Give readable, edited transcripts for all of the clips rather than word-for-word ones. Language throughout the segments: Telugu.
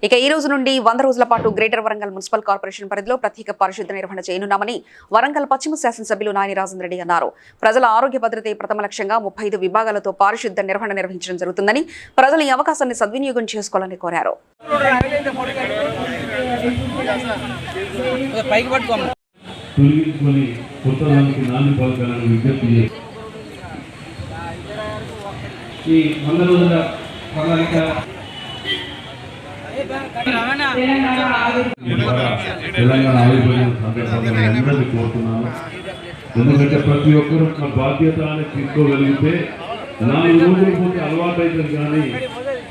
ఇక ఈ రోజు నుండి 100 రోజుల పాటు గ్రేటర్ వరంగల్ మున్సిపల్ కార్పొరేషన్ పరిధిలో ప్రత్యేక పరిశుద్ధ నిర్వహణ చేయనున్నామని వరంగల్ పశ్చిమ శాసనసభ్యులు నాయని రాజేంద్ర రెడ్డి అన్నారు. ప్రజల ఆరోగ్య భద్రతే ప్రథమ లక్ష్యంగా 35 విభాగాలతో పారిశుద్ధ నిర్వహణ నిర్వహించడం జరుగుతుందని ప్రజలు ఈ అవకాశాన్ని సద్వినియోగం చేసుకోవాలని కోరారు. తెలంగాణ ఆవిర్భావం సందర్భంగా అందరినీ కోరుతున్నాను. ఎందుకంటే ప్రతి ఒక్కరూ ఒక బాధ్యత అనేది తీసుకోగలిగితే 4 రోజులు పోతే అలవాటు అవుతుంది, కానీ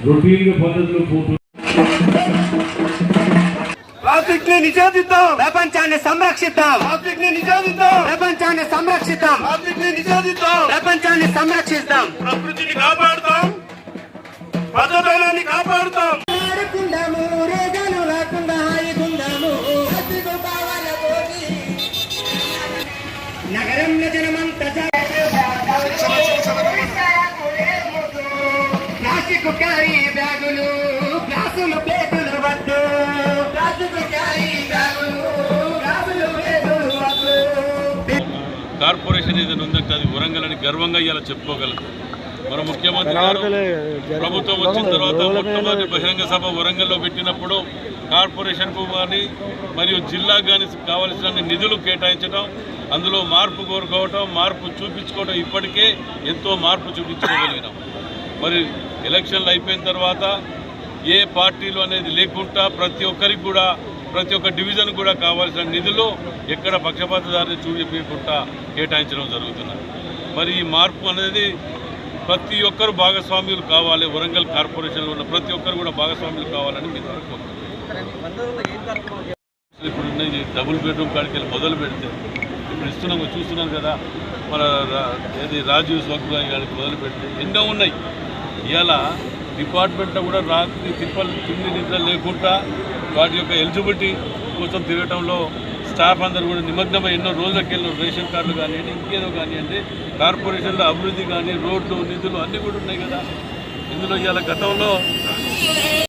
రొటీన్ పద్ధతిలో పోతుంది. ప్లాస్టిక్ ని నిషేధిద్దాం, ప్రపంచాన్ని సంరక్షిద్దాం. ప్లాస్టిక్ ని నిషేధిద్దాం, ప్రపంచాన్ని సంరక్షిద్దాం. ప్లాస్టిక్ ని నిషేధిద్దాం, ప్రపంచాన్ని సంరక్షిద్దాం. ప్రకృతిని కాపాడుతాం, పచ్చదనాన్ని కాపాడుతాం. నగరంలో జనమంతా ప్లాస్టిక్ క్యారీ బ్యాగులు, గ్లాసులు ప్లేటులు వద్దు. ప్లాస్టిక్ క్యారీ బ్యాగులు, గ్లాసులు ప్లేటులు వద్దు. కార్పొరేషన్ ఏదైనా ఉందంటే అది వరంగల్ అని గర్వంగా ఇలా చెప్పుకోగలదు. మన ముఖ్యమంత్రి గారు ప్రభుత్వం వచ్చిన తర్వాత మొట్టమొదటి బహిరంగ సభ వరంగల్లో పెట్టినప్పుడు కార్పొరేషన్కు కానీ మరియు జిల్లాకు కానీ కావలసిన నిధులు కేటాయించడం, అందులో మార్పు కోరుకోవటం, మార్పు చూపించుకోవడం, ఇప్పటికే ఎంతో మార్పు చూపించుకోగలిగినాం. మరి ఎలక్షన్లు అయిపోయిన తర్వాత ఏ పార్టీలు అనేది లేకుండా ప్రతి ఒక్కరికి కూడా ప్రతి ఒక్క డివిజన్ కూడా కావాల్సిన నిధులు ఎక్కడ పక్షపాతదారిని చూపించకుండా కేటాయించడం జరుగుతున్నది. మరి ఈ మార్పు అనేది ప్రతి ఒక్కరు భాగస్వామ్యులు కావాలి. వరంగల్ కార్పొరేషన్లో ఉన్న ప్రతి ఒక్కరు కూడా భాగస్వామ్యులు కావాలని మీ ద్వారా ఇప్పుడు డబుల్ బెడ్రూమ్ కాడికి వెళ్ళి మొదలు పెడితే ఇప్పుడు ఇస్తున్నాం, చూస్తున్నాం కదా. మన ఏది రాజీవ్ స్వగ్రాహి గారికి మొదలు పెడితే ఎన్నో ఉన్నాయి. ఇవాళ డిపార్ట్మెంట్లో కూడా రాత్రి తిండి నిద్ర లేకుండా వాటి యొక్క ఎలిజిబిలిటీ కోసం తిరగటంలో స్టాఫ్ అందరూ కూడా నిమగ్నమై ఎన్నో రోజులకి వెళ్ళిన రేషన్ కార్డులు కానివ్వండి, ఇంకేదో కానివ్వండి, కార్పొరేషన్లో అభివృద్ధి కానీ రోడ్లు నిధులు అన్నీ కూడా ఉన్నాయి కదా. ఇందులో ఇవాళ గతంలో